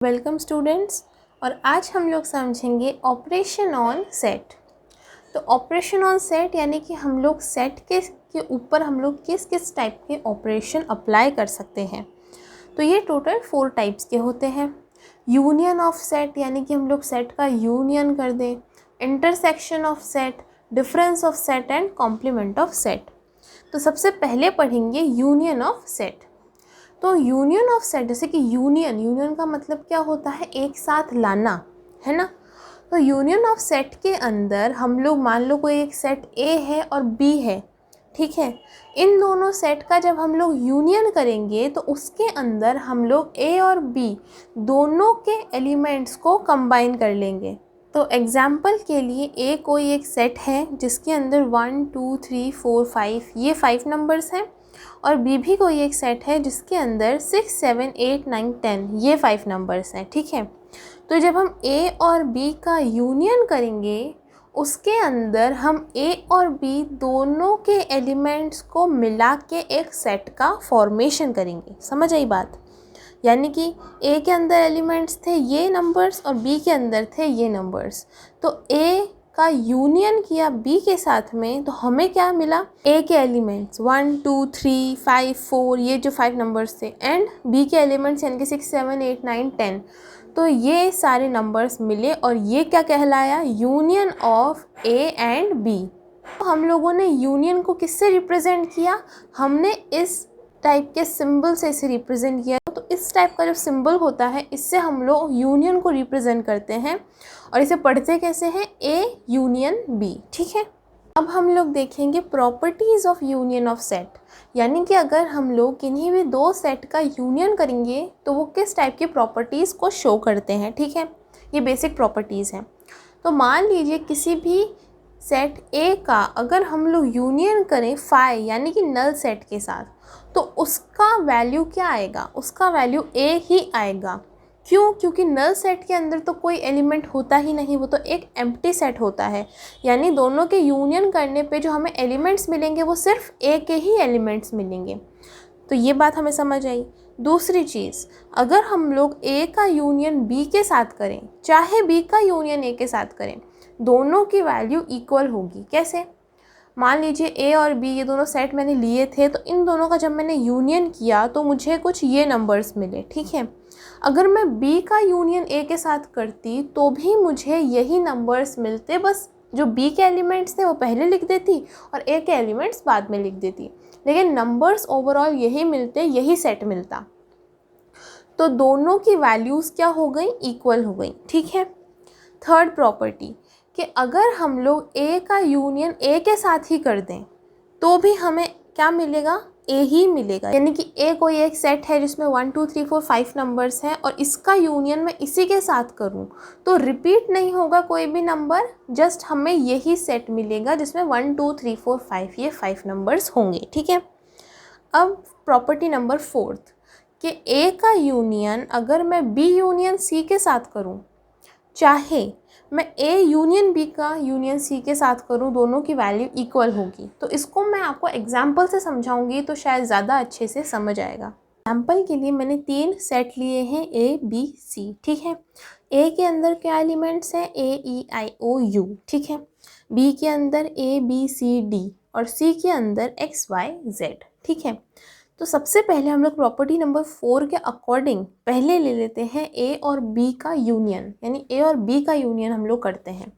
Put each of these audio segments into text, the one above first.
Welcome students. और आज हम लोग समझेंगे ऑपरेशन ऑन सेट। तो ऑपरेशन ऑन सेट यानी कि हम लोग सेट के ऊपर हम लोग किस किस टाइप के ऑपरेशन अप्लाई कर सकते हैं। तो ये टोटल 4 टाइप्स के होते हैं। यूनियन ऑफ सेट यानी कि हम लोग सेट का यूनियन कर दें, intersection of set, difference of set and complement of set. तो सबसे पहले पढ़ेंगे यूनियन ऑफ सेट। तो यूनियन ऑफ सेट, जैसे कि यूनियन का मतलब क्या होता है, एक साथ लाना, है ना। तो यूनियन ऑफ सेट के अंदर हम लोग मान लो कोई एक सेट ए है और बी है, ठीक है। इन दोनों सेट का जब हम लोग यूनियन करेंगे तो उसके अंदर हम लोग ए और बी दोनों के एलिमेंट्स को कंबाइन कर लेंगे। तो एग्जाम्पल के लिए ए कोई एक सेट है जिसके अंदर 1 2 3 4 5 ये 5 नंबर्स हैं, और बी भी कोई एक सेट है जिसके अंदर 6 7 8 9 10 ये 5 नंबर्स हैं, ठीक है। तो जब हम ए और बी का यूनियन करेंगे उसके अंदर हम ए और बी दोनों के एलिमेंट्स को मिला के एक सेट का फॉर्मेशन करेंगे। समझ आई बात? यानी कि ए के अंदर एलिमेंट्स थे ये नंबर्स और बी के अंदर थे ये नंबर्स, तो ए का यूनियन किया बी के साथ में तो हमें क्या मिला, ए के एलिमेंट्स 1 2 3 5 4 ये जो 5 नंबर्स थे, एंड बी के एलिमेंट्स यानी कि 6 7 8 9 10, तो ये सारे नंबर्स मिले और ये क्या कहलाया, union of A and B. तो हम लोगों ने यूनियन को किससे रिप्रेजेंट किया, हमने इस टाइप के सिंबल से इसे रिप्रेजेंट किया। तो इस टाइप का जो सिंबल होता है इससे हम लोग यूनियन को रिप्रेजेंट करते हैं, और इसे पढ़ते कैसे हैं, ए यूनियन बी, ठीक है। अब हम लोग देखेंगे properties of union of set, यानी कि अगर हम लोग किन्हीं भी दो सेट का यूनियन करेंगे तो वो किस टाइप की प्रॉपर्टीज़ को शो करते हैं, ठीक है। ये बेसिक प्रॉपर्टीज़ हैं। तो मान लीजिए किसी भी सेट ए का अगर हम लोग यूनियन करें फाई यानी कि नल सेट के साथ, तो उसका वैल्यू क्या आएगा, उसका वैल्यू ए ही आएगा। क्यों? क्योंकि नल सेट के अंदर तो कोई एलिमेंट होता ही नहीं, वो तो एक एम्प्टी सेट होता है। यानी दोनों के यूनियन करने पे जो हमें एलिमेंट्स मिलेंगे वो सिर्फ ए के ही एलिमेंट्स मिलेंगे। तो ये बात हमें समझ आई। दूसरी चीज़, अगर हम लोग ए का यूनियन बी के साथ करें, चाहे बी का यूनियन ए के साथ करें, दोनों की वैल्यू इक्वल होगी। कैसे? मान लीजिए ए और बी ये दोनों सेट मैंने लिए थे, तो इन दोनों का जब मैंने यूनियन किया तो मुझे कुछ ये नंबर्स मिले, ठीक है। अगर मैं बी का यूनियन ए के साथ करती तो भी मुझे यही नंबर्स मिलते, बस जो बी के एलिमेंट्स थे वो पहले लिख देती और ए के एलिमेंट्स बाद में लिख देती, लेकिन नंबर्स ओवरऑल यही मिलते, यही सेट मिलता। तो दोनों की वैल्यूज़ क्या हो गई, इक्वल हो गई, ठीक है। थर्ड प्रॉपर्टी कि अगर हम लोग ए का यूनियन ए के साथ ही कर दें तो भी हमें क्या मिलेगा, ए ही मिलेगा। यानी कि ए कोई एक सेट है जिसमें 1 2 3 4 5 नंबर्स हैं और इसका यूनियन मैं इसी के साथ करूं तो रिपीट नहीं होगा कोई भी नंबर, जस्ट हमें यही सेट मिलेगा जिसमें 1 2 3 4 5 ये 5 नंबर्स होंगे, ठीक है। अब प्रॉपर्टी नंबर 4 कि ए का यूनियन अगर मैं बी यूनियन सी के साथ करूं, चाहे मैं ए यूनियन बी का यूनियन सी के साथ करूं, दोनों की वैल्यू इक्वल होगी। तो इसको मैं आपको एग्जाम्पल से समझाऊंगी तो शायद ज़्यादा अच्छे से समझ आएगा। एग्जाम्पल के लिए मैंने 3 सेट लिए हैं ए बी सी, ठीक है। ए के अंदर क्या एलिमेंट्स हैं, ए ई आई ओ यू, ठीक है। बी के अंदर ए बी सी डी और सी के अंदर एक्स वाई जेड, ठीक है। तो सबसे पहले हम लोग प्रॉपर्टी नंबर 4 के अकॉर्डिंग पहले ले लेते हैं ए और बी का यूनियन, यानी ए और बी का यूनियन हम लोग करते हैं।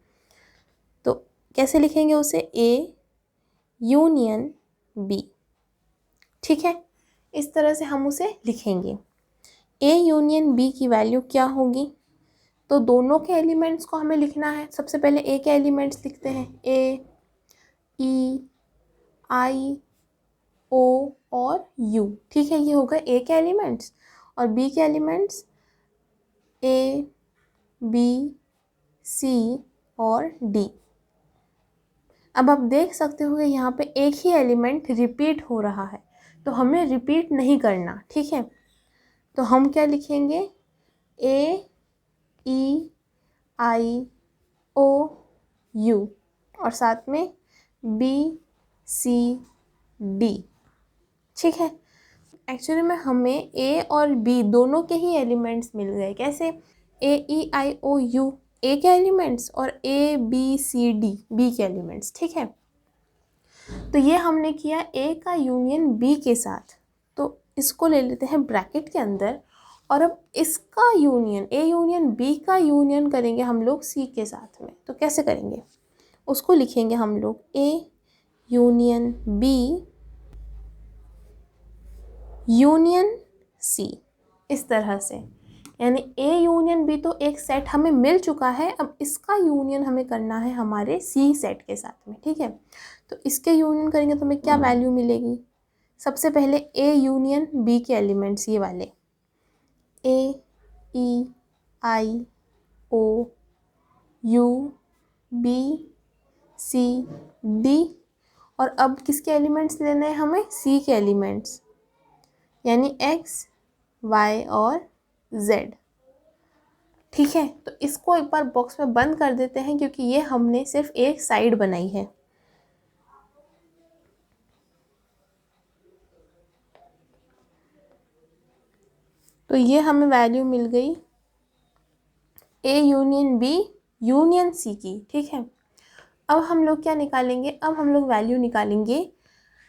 तो कैसे लिखेंगे उसे, ए यूनियन बी, ठीक है। इस तरह से हम उसे लिखेंगे। ए यूनियन बी की वैल्यू क्या होगी, तो दोनों के एलिमेंट्स को हमें लिखना है। सबसे पहले ए के एलिमेंट्स लिखते हैं, ए ई आई ओ और यू, ठीक है। ये होगा ए के एलिमेंट्स, और बी के एलिमेंट्स ए बी सी और डी। अब आप देख सकते हो कि यहाँ पे एक ही एलिमेंट रिपीट हो रहा है, तो हमें रिपीट नहीं करना, ठीक है। तो हम क्या लिखेंगे, ए ई आई ओ यू और साथ में बी सी डी, ठीक है। एक्चुअली में हमें ए और बी दोनों के ही एलिमेंट्स मिल गए। कैसे? ए E I O U A के एलिमेंट्स और A B C D B के एलिमेंट्स। ठीक है, तो ये हमने किया ए का यूनियन बी के साथ, तो इसको ले लेते हैं ब्रैकेट के अंदर। और अब इसका यूनियन ए यूनियन बी का यूनियन करेंगे हम लोग सी के साथ में। तो कैसे करेंगे? उसको लिखेंगे हम लोग A union B union C, इस तरह से। यानी ए यूनियन बी तो एक सेट हमें मिल चुका है, अब इसका यूनियन हमें करना है हमारे सी सेट के साथ में। ठीक है, तो इसके यूनियन करेंगे तो हमें क्या वैल्यू मिलेगी? सबसे पहले ए यूनियन बी के एलिमेंट्स ये वाले, ए E I O U B C D. और अब किसके एलिमेंट्स लेने हैं हमें? सी के एलिमेंट्स, यानी एक्स वाई और जेड। ठीक है, तो इसको एक बार बॉक्स में बंद कर देते हैं क्योंकि ये हमने सिर्फ एक साइड बनाई है। तो ये हमें वैल्यू मिल गई A union B union C की। ठीक है, अब हम लोग क्या निकालेंगे? अब हम लोग वैल्यू निकालेंगे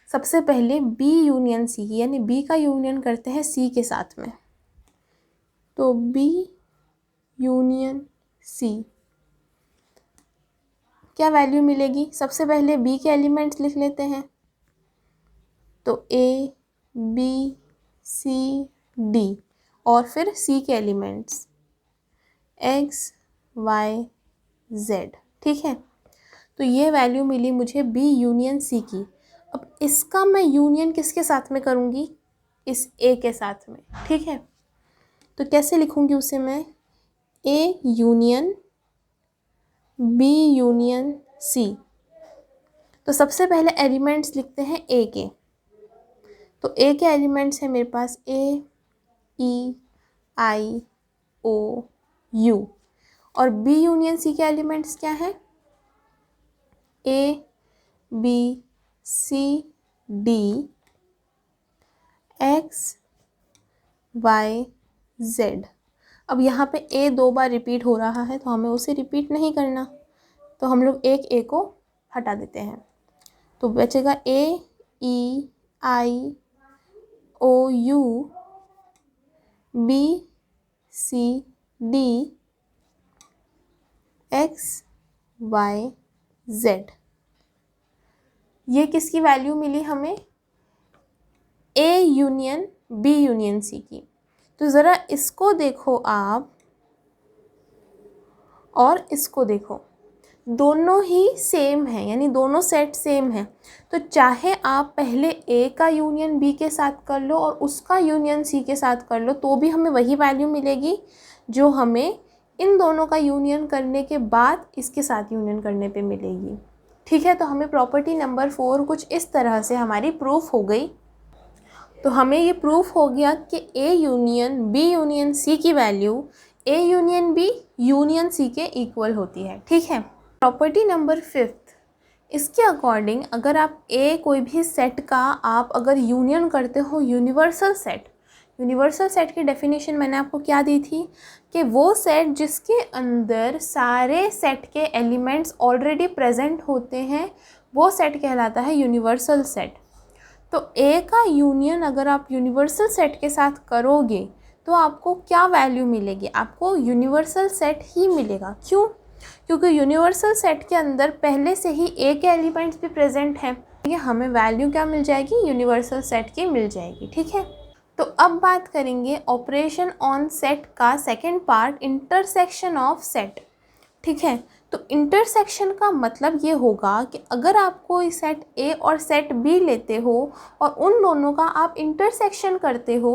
सबसे पहले बी यूनियन सी की, यानी बी का यूनियन करते हैं सी के साथ में। तो बी यूनियन सी क्या वैल्यू मिलेगी? सबसे पहले बी के एलिमेंट्स लिख लेते हैं, तो ए बी सी डी, और फिर सी के एलिमेंट्स एक्स वाई जेड। ठीक है, तो ये वैल्यू मिली मुझे बी यूनियन सी की। अब इसका मैं यूनियन किसके साथ में करूँगी? इस ए के साथ में। ठीक है, तो कैसे लिखूँगी उसे मैं? A union B union C. तो सबसे पहले एलिमेंट्स लिखते हैं ए के, तो ए के एलिमेंट्स हैं मेरे पास A E I O U, और बी यूनियन सी के एलिमेंट्स क्या हैं? A B C D X Y Z. अब यहाँ पे ए 2 बार रिपीट हो रहा है तो हमें उसे रिपीट नहीं करना, तो हम लोग एक ए को हटा देते हैं। तो बचेगा A E I O U B C D X Y Z. ये किसकी वैल्यू मिली हमें? A union B union C की। तो ज़रा इसको देखो आप और इसको देखो, दोनों ही सेम है, यानी दोनों सेट सेम है। तो चाहे आप पहले ए का यूनियन बी के साथ कर लो और उसका यूनियन सी के साथ कर लो, तो भी हमें वही वैल्यू मिलेगी जो हमें इन दोनों का यूनियन करने के बाद इसके साथ यूनियन करने पे मिलेगी। ठीक है, तो हमें प्रॉपर्टी नंबर 4 कुछ इस तरह से हमारी प्रूफ हो गई। तो हमें ये प्रूफ हो गया कि A union B union C की value A union B union C के इक्वल होती है। ठीक है, प्रॉपर्टी नंबर 5, इसके अकॉर्डिंग अगर आप ए कोई भी सेट का आप अगर यूनियन करते हो यूनिवर्सल सेट की डेफिनेशन मैंने आपको क्या दी थी कि वो सेट जिसके अंदर सारे सेट के एलिमेंट्स ऑलरेडी प्रेजेंट होते हैं वो सेट कहलाता है यूनिवर्सल सेट। तो ए का यूनियन अगर आप यूनिवर्सल सेट के साथ करोगे तो आपको क्या वैल्यू मिलेगी? आपको यूनिवर्सल सेट ही मिलेगा। क्यों? क्योंकि यूनिवर्सल सेट के अंदर पहले से ही ए के एलिमेंट्स भी प्रेजेंट हैं। ये हमें वैल्यू क्या मिल जाएगी? यूनिवर्सल सेट की मिल जाएगी। ठीक है, तो अब बात करेंगे ऑपरेशन ऑन सेट का second part, intersection of set. ठीक है, तो इंटरसेक्शन का मतलब ये होगा कि अगर आप कोई सेट ए और सेट बी लेते हो और उन दोनों का आप इंटरसेक्शन करते हो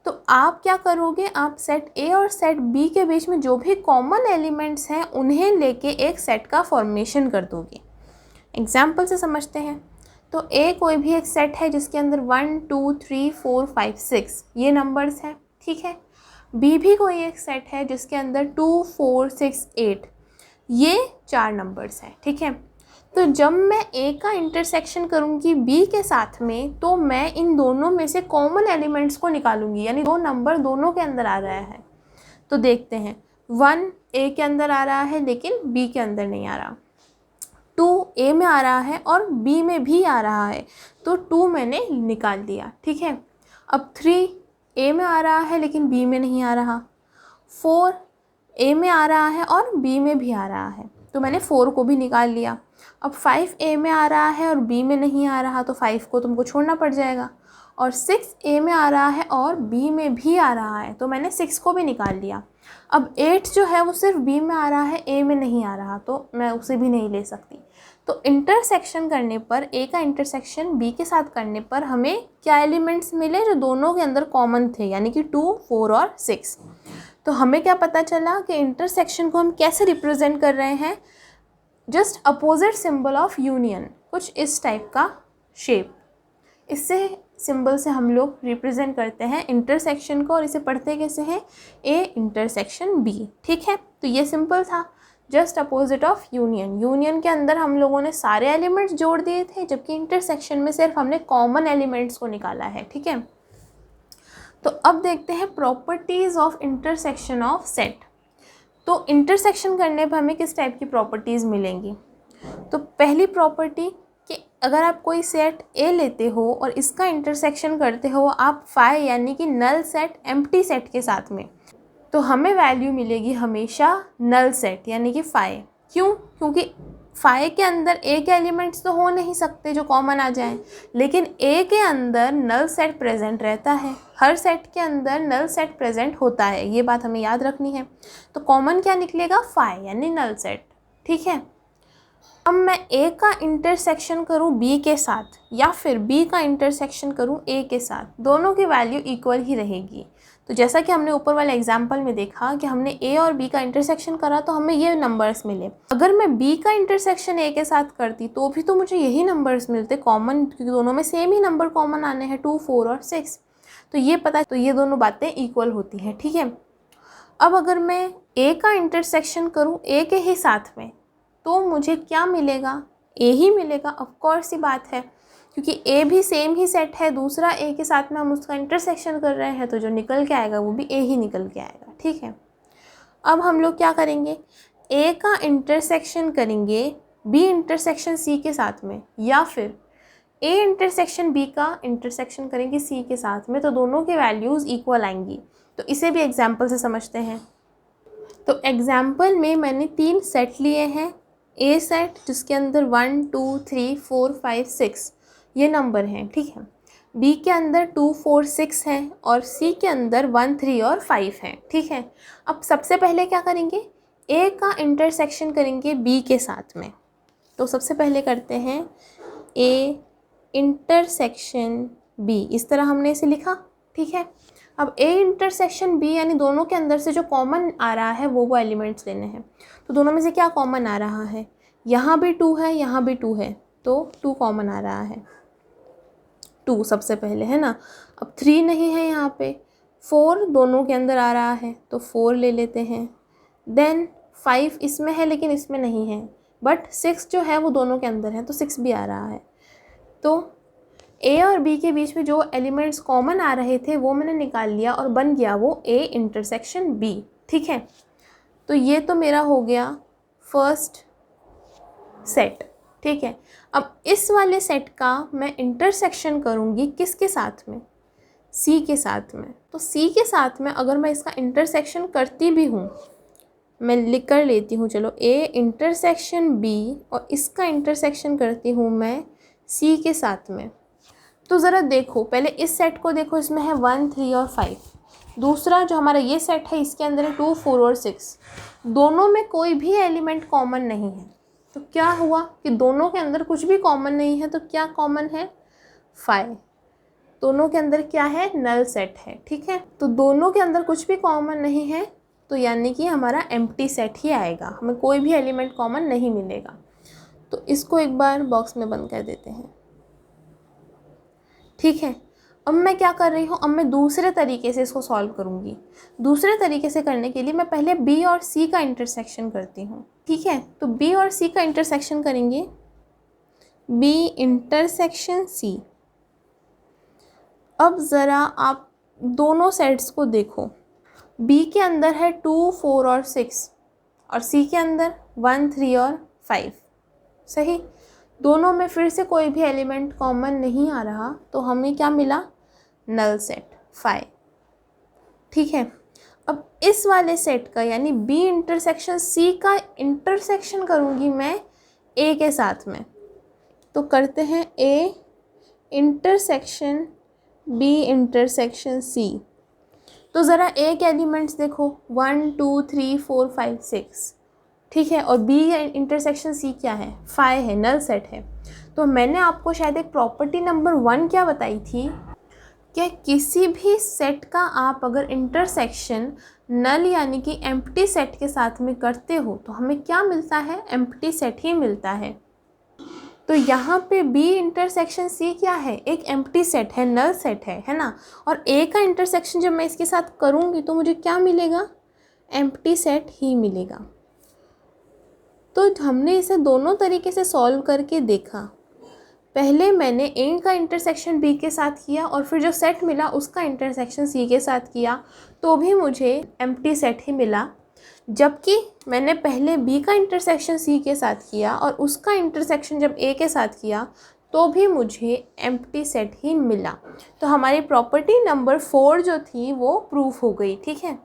तो आप क्या करोगे? आप सेट ए और सेट बी के बीच में जो भी कॉमन एलिमेंट्स हैं उन्हें लेके एक सेट का फॉर्मेशन कर दोगे। एग्जाम्पल से समझते हैं। तो ए कोई भी एक सेट है जिसके अंदर 1 2 3 4 5 6 ये नंबर्स हैं। ठीक है, बी भी कोई एक सेट है जिसके अंदर 2 4 6 8 ये 4 नंबर्स हैं। ठीक है, तो जब मैं ए का इंटरसेक्शन करूँगी बी के साथ में तो मैं इन दोनों में से कॉमन एलिमेंट्स को निकालूंगी, यानी दो नंबर दोनों के अंदर आ रहा है। तो देखते हैं 1 ए के अंदर आ रहा है लेकिन बी के अंदर नहीं आ रहा, 2 ए में आ रहा है और बी में भी आ रहा है, तो 2 मैंने निकाल दिया। ठीक है, अब 3 ए में आ रहा है लेकिन बी में नहीं आ रहा, 4 ए में आ रहा है और बी में भी आ रहा है, तो मैंने 4 को भी निकाल लिया। अब 5 ए में आ रहा है और बी में नहीं आ रहा, तो 5 को तुमको छोड़ना पड़ जाएगा। और 6 ए में आ रहा है और बी में भी आ रहा है, तो मैंने 6 को भी निकाल लिया। अब 8 जो है वो सिर्फ बी में आ रहा है, ए में नहीं आ रहा, तो मैं उसे भी नहीं ले सकती। तो इंटरसेक्शन करने पर, ए का इंटरसेक्शन बी के साथ करने पर हमें क्या एलिमेंट्स मिले जो दोनों के अंदर कॉमन थे, यानी कि 2, 4 और 6। तो हमें क्या पता चला कि इंटरसेक्शन को हम कैसे रिप्रेजेंट कर रहे हैं, just opposite symbol of union, कुछ इस टाइप का शेप। इससे सिंबल से हम लोग रिप्रेजेंट करते हैं इंटरसेक्शन को, और इसे पढ़ते कैसे हैं, ए इंटरसेक्शन बी। ठीक है, तो ये सिंपल था, just opposite of union. Union के अंदर हम लोगों ने सारे एलिमेंट्स जोड़ दिए थे, जबकि इंटरसेक्शन में सिर्फ हमने कॉमन एलिमेंट्स को निकाला है। ठीक है, तो अब देखते हैं properties of intersection of set. तो इंटरसेक्शन करने पर हमें किस टाइप की प्रॉपर्टीज़ मिलेंगी। तो पहली प्रॉपर्टी कि अगर आप कोई सेट ए लेते हो और इसका इंटरसेक्शन करते हो आप फाई यानी कि नल सेट एम्प्टी सेट के साथ में, तो हमें वैल्यू मिलेगी हमेशा नल सेट यानी कि फाई। क्यों? क्योंकि फाई के अंदर ए के एलिमेंट्स तो हो नहीं सकते जो कॉमन आ जाएं, लेकिन ए के अंदर नल सेट प्रेजेंट रहता है। हर सेट के अंदर नल सेट प्रेजेंट होता है, ये बात हमें याद रखनी है। तो कॉमन क्या निकलेगा, फाई यानी नल सेट। ठीक है, अब मैं ए का इंटरसेक्शन करूं बी के साथ या फिर बी का इंटरसेक्शन करूं ए के साथ, दोनों की वैल्यू इक्वल ही रहेगी। तो जैसा कि हमने ऊपर वाले एग्जाम्पल में देखा कि हमने ए और बी का इंटरसेक्शन करा तो हमें ये नंबर्स मिले। अगर मैं बी का इंटरसेक्शन ए के साथ करती तो भी तो मुझे यही नंबर्स मिलते कॉमन, क्योंकि दोनों में सेम ही नंबर कॉमन आने हैं, 2, 4 और 6। तो ये दोनों बातें इक्वल होती हैं। ठीक है, अब अगर मैं ए का इंटरसेक्शन करूँ ए के ही साथ में तो मुझे क्या मिलेगा, ए ही मिलेगा। ऑफ कोर्स ही बात है, क्योंकि ए भी सेम ही सेट है, दूसरा ए के साथ में हम उसका इंटरसेक्शन कर रहे हैं, तो जो निकल के आएगा वो भी ए ही निकल के आएगा। ठीक है, अब हम लोग क्या करेंगे, ए का इंटरसेक्शन करेंगे बी इंटरसेक्शन सी के साथ में, या फिर ए इंटरसेक्शन बी का इंटरसेक्शन करेंगे सी के साथ में, तो दोनों के वैल्यूज़ इक्वल आएंगी। तो इसे भी एग्जाम्पल से समझते हैं। तो एग्जाम्पल में मैंने 3 सेट लिए हैं, ए सेट जिसके अंदर 1, 2, 3, 4, 5, 6 ये नंबर हैं। ठीक है, बी के अंदर 2, 4, 6 हैं और सी के अंदर 1, 3 और 5 हैं। ठीक है, अब सबसे पहले क्या करेंगे, ए का इंटरसेक्शन करेंगे बी के साथ में। तो सबसे पहले करते हैं ए इंटरसेक्शन बी, इस तरह हमने इसे लिखा। ठीक है, अब ए इंटरसेक्शन बी यानी दोनों के अंदर से जो कॉमन आ रहा है वो एलिमेंट्स लेने हैं। तो दोनों में से क्या कॉमन आ रहा है, यहाँ भी 2 है, यहाँ भी 2 है, तो 2 कॉमन आ रहा है, 2 सबसे पहले है ना। अब 3 नहीं है यहाँ पे, 4 दोनों के अंदर आ रहा है तो 4 ले लेते हैं। देन 5 इसमें है लेकिन इसमें नहीं है, बट 6 जो है वो दोनों के अंदर है तो 6 भी आ रहा है। तो ए और बी के बीच में जो एलिमेंट्स कॉमन आ रहे थे वो मैंने निकाल लिया और बन गया वो ए इंटरसेक्शन बी। ठीक है, तो ये तो मेरा हो गया फर्स्ट सेट। ठीक है, अब इस वाले सेट का मैं इंटरसेक्शन करूँगी किसके साथ में, सी के साथ में। तो सी के साथ में अगर मैं इसका इंटरसेक्शन करती भी हूँ, मैं लिख कर लेती हूँ, चलो ए इंटरसेक्शन बी और इसका इंटरसेक्शन करती हूँ मैं सी के साथ में। तो ज़रा देखो, पहले इस सेट को देखो, इसमें है 1, 3 और 5। दूसरा जो हमारा ये सेट है इसके अंदर है 2, 4 और 6। दोनों में कोई भी एलिमेंट कॉमन नहीं है, तो क्या हुआ कि दोनों के अंदर कुछ भी कॉमन नहीं है, तो क्या कॉमन है, 5। दोनों के अंदर क्या है, नल सेट है। ठीक है, तो दोनों के अंदर कुछ भी कॉमन नहीं है, तो यानी कि हमारा एम्प्टी सेट ही आएगा, हमें कोई भी एलिमेंट कॉमन नहीं मिलेगा। तो इसको एक बार बॉक्स में बंद कर देते हैं। ठीक है, अब मैं क्या कर रही हूँ, अब मैं दूसरे तरीके से इसको सॉल्व करूँगी। दूसरे तरीके से करने के लिए मैं पहले बी और सी का इंटरसेक्शन करती हूँ। ठीक है, तो बी और सी का इंटरसेक्शन करेंगे बी इंटरसेक्शन सी। अब ज़रा आप दोनों सेट्स को देखो, बी के अंदर है 2, 4 और 6 और सी के अंदर 1, 3 और 5। सही, दोनों में फिर से कोई भी एलिमेंट कॉमन नहीं आ रहा, तो हमें क्या मिला? Null set 5। ठीक है, अब इस वाले सेट का यानी बी इंटरसेक्शन सी का इंटरसेक्शन करूँगी मैं ए के साथ में, तो करते हैं A intersection B intersection C. तो ज़रा ए के एलिमेंट्स देखो, 1, 2, 3, 4, 5, 6। ठीक है, और बी इंटरसेक्शन सी क्या है? 5 है, नल सेट है। तो मैंने आपको शायद एक प्रॉपर्टी नंबर 1 क्या बताई थी कि किसी भी सेट का आप अगर इंटरसेक्शन नल यानी कि एम्प्टी सेट के साथ में करते हो तो हमें क्या मिलता है? एम्प्टी सेट ही मिलता है। तो यहाँ पे बी इंटरसेक्शन सी क्या है? एक एम्प्टी सेट है, नल सेट है ना। और ए का इंटरसेक्शन जब मैं इसके साथ करूँगी तो मुझे क्या मिलेगा? एम्प्टी सेट ही मिलेगा। तो हमने इसे दोनों तरीके से सॉल्व करके देखा। पहले मैंने ए का इंटरसेक्शन बी के साथ किया और फिर जो सेट मिला उसका इंटरसेक्शन सी के साथ किया, तो भी मुझे एम्प्टी सेट ही मिला। जबकि मैंने पहले बी का इंटरसेक्शन सी के साथ किया और उसका इंटरसेक्शन जब ए के साथ किया तो भी मुझे एम्प्टी सेट ही मिला। तो हमारी प्रॉपर्टी नंबर 4 जो थी वो प्रूफ हो गई। ठीक है,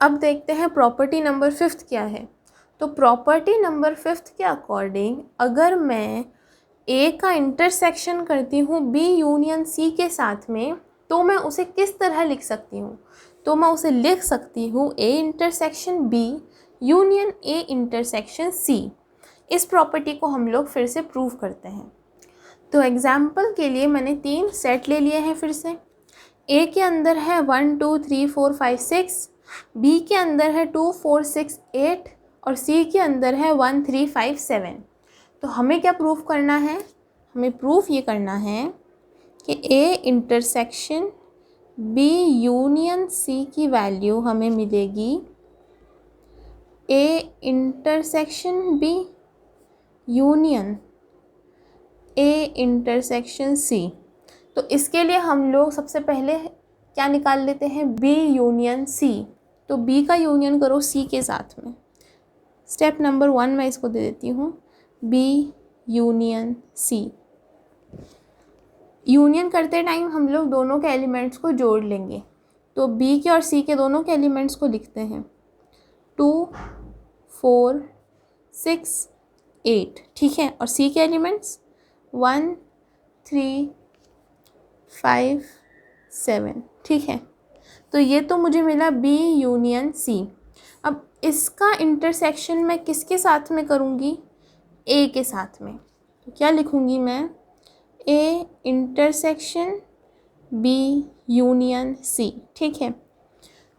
अब देखते हैं प्रॉपर्टी नंबर 5 क्या है। तो प्रॉपर्टी नंबर 5 के अकॉर्डिंग अगर मैं ए का इंटरसेक्शन करती हूँ बी यूनियन सी के साथ में, तो मैं उसे किस तरह लिख सकती हूँ? तो मैं उसे लिख सकती हूँ A intersection B union A intersection C. इस प्रॉपर्टी को हम लोग फिर से प्रूव करते हैं। तो एग्जाम्पल के लिए मैंने 3 सेट ले लिए हैं। फिर से ए के अंदर है 1, 2, 3, 4, 5, 6, बी के अंदर है 2, 4, 6, 8 और सी के अंदर है 1, 3, 5, 7। तो हमें क्या प्रूफ करना है? हमें प्रूफ ये करना है कि A intersection B union C की वैल्यू हमें मिलेगी A intersection B union A intersection C. तो इसके लिए हम लोग सबसे पहले क्या निकाल लेते हैं? B union C. तो बी का यूनियन करो सी के साथ में। स्टेप नंबर 1 मैं इसको दे देती हूँ, बी यूनियन सी। यूनियन करते टाइम हम लोग दोनों के एलिमेंट्स को जोड़ लेंगे। तो बी के और सी के दोनों के एलिमेंट्स को लिखते हैं 2, 4, 6, 8। ठीक है, और सी के एलिमेंट्स 1, 3, 5, 7। ठीक है, तो ये तो मुझे मिला बी यूनियन सी। अब इसका इंटरसेक्शन मैं किसके साथ में करूँगी? ए के साथ में। तो क्या लिखूँगी मैं? A intersection B union C. ठीक है,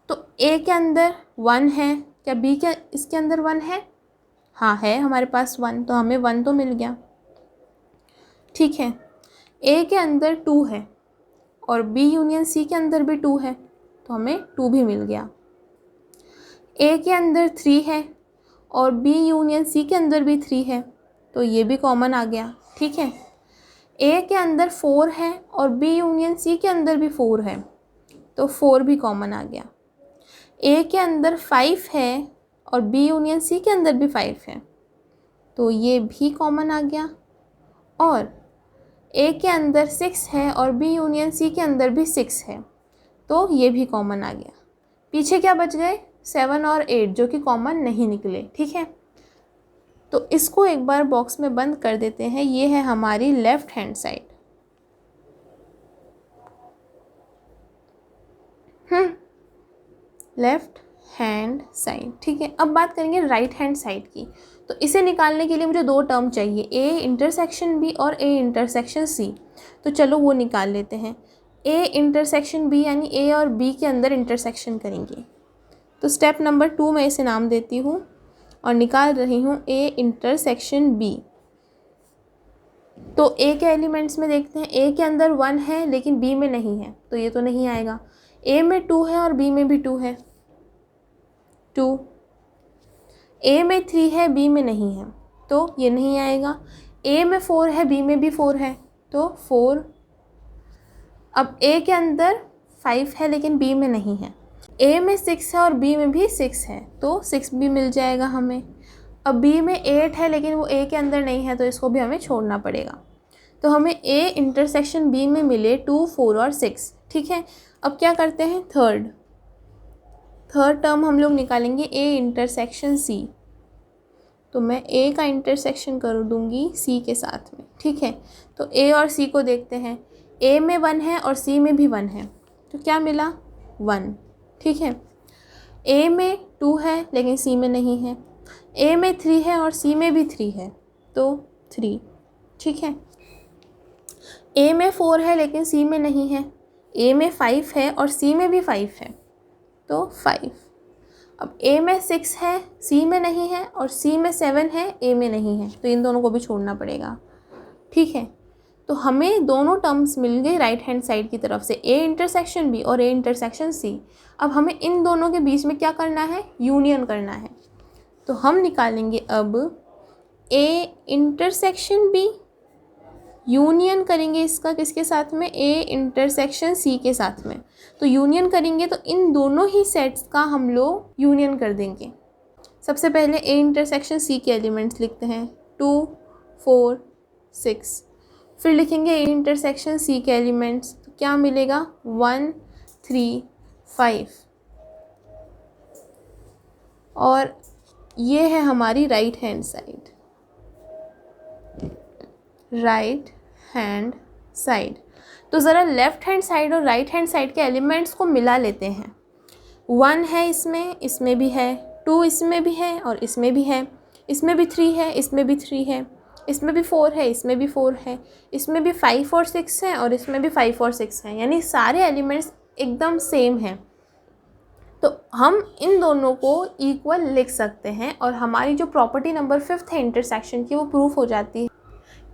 तो ए के अंदर 1 है, क्या बी के इसके अंदर 1 है? हाँ है, हमारे पास 1, तो हमें 1 तो मिल गया। ठीक है, ए के अंदर 2 है और बी यूनियन सी के अंदर भी 2 है, तो हमें 2 भी मिल गया। ए के अंदर 3 है और बी यूनियन सी के अंदर भी 3 है, तो ये भी कॉमन आ गया। ठीक है, ए के अंदर 4 है और बी यूनियन सी के अंदर भी 4 है, तो 4 भी कॉमन आ गया। ए के अंदर 5 है और बी यूनियन सी के अंदर भी 5 है, तो ये भी कॉमन आ गया। और ए के अंदर 6 है और बी यूनियन सी के अंदर भी 6 है, तो ये भी कॉमन आ गया। पीछे क्या बच गए? 7 और 8 जो कि कॉमन नहीं निकले। ठीक है, तो इसको एक बार बॉक्स में बंद कर देते हैं। ये है हमारी left hand side. Left hand side. ठीक है, अब बात करेंगे राइट हैंड साइड की। तो इसे निकालने के लिए मुझे 2 टर्म चाहिए, ए इंटरसेक्शन बी और ए इंटरसेक्शन सी। तो चलो वो निकाल लेते हैं। ए इंटरसेक्शन बी यानी ए और बी के अंदर इंटरसेक्शन करेंगे। तो स्टेप नंबर 2 मैं इसे नाम देती हूँ और निकाल रही हूँ ए इंटरसेक्शन बी। तो ए के एलिमेंट्स में देखते हैं, ए के अंदर 1 है लेकिन बी में नहीं है, तो ये तो नहीं आएगा। ए में 2 है और बी में भी 2 है, 2। ए में 3 है, बी में नहीं है, तो ये नहीं आएगा। ए में 4 है, बी में भी 4 है, तो 4। अब ए के अंदर 5 है लेकिन बी में नहीं है। ए में 6 है और बी में भी 6 है, तो 6 भी मिल जाएगा हमें। अब बी में 8 है लेकिन वो ए के अंदर नहीं है, तो इसको भी हमें छोड़ना पड़ेगा। तो हमें ए इंटरसेक्शन बी में मिले 2, 4 और 6, ठीक है। अब क्या करते हैं, थर्ड टर्म हम लोग निकालेंगे ए इंटरसेक्शन सी। तो मैं ए का इंटरसेक्शन कर दूंगी सी के साथ में, ठीक है। तो ए और सी को देखते हैं, ए में 1 है और सी में भी 1 है, तो क्या मिला, 1, ठीक है। ए में 2 है लेकिन सी में नहीं है, ए में 3 है और सी में भी 3 है, तो 3, ठीक है। ए में 4 है लेकिन सी में नहीं है, ए में 5 है और सी में भी 5 है, तो 5। अब ए में 6 है, सी में नहीं है, और सी में 7 है, ए में नहीं है, तो इन दोनों को भी छोड़ना पड़ेगा, ठीक है। तो हमें दोनों टर्म्स मिल गए राइट हैंड साइड की तरफ से, ए इंटरसेक्शन बी और ए इंटरसेक्शन सी। अब हमें इन दोनों के बीच में क्या करना है, यूनियन करना है। तो हम निकालेंगे अब ए इंटरसेक्शन बी, यूनियन करेंगे इसका किसके साथ में, ए इंटरसेक्शन सी के साथ में। तो यूनियन करेंगे तो इन दोनों ही सेट्स का हम लोग यूनियन कर देंगे। सबसे पहले ए इंटरसेक्शन सी के एलिमेंट्स लिखते हैं, 2, 4, 6। फिर लिखेंगे ए इंटरसेक्शन सी के एलिमेंट्स, तो क्या मिलेगा, 1, 3, 5। और ये है हमारी right hand side, right hand side. तो ज़रा लेफ़्ट हैंड साइड और राइट हैंड साइड के एलिमेंट्स को मिला लेते हैं। 1 है इसमें भी है, 2 इसमें भी है और इसमें भी है, इसमें भी 3 है, इसमें भी 3 है, इसमें भी 4 है, इसमें भी 4 है, इसमें भी 5 और 6 है और इसमें भी 5 और 6 है, यानी सारे एलिमेंट्स एकदम सेम हैं। तो हम इन दोनों को इक्वल लिख सकते हैं और हमारी जो प्रॉपर्टी नंबर 5 है इंटरसेक्शन की, वो प्रूफ हो जाती है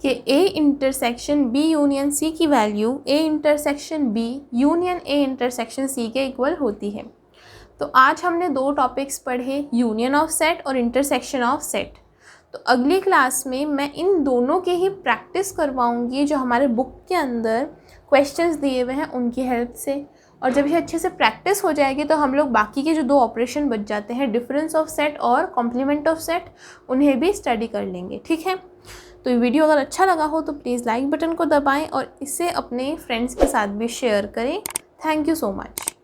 कि A intersection B union C की value A intersection B union A intersection C के इक्वल होती है। तो आज हमने 2 टॉपिक्स पढ़े, यूनियन ऑफ सेट और इंटरसेक्शन ऑफ सेट। तो अगली क्लास में मैं इन दोनों के ही प्रैक्टिस करवाऊंगी, जो हमारे बुक के अंदर क्वेश्चंस दिए हुए हैं उनकी हेल्प से। और जब ये अच्छे से प्रैक्टिस हो जाएगी तो हम लोग बाकी के जो 2 ऑपरेशन बच जाते हैं, डिफरेंस ऑफ सेट और कॉम्प्लीमेंट ऑफ सेट, उन्हें भी स्टडी कर लेंगे, ठीक है। तो ये वीडियो अगर अच्छा लगा हो तो प्लीज़ लाइक बटन को दबाएं और इसे अपने फ्रेंड्स के साथ भी शेयर करें। Thank you so much.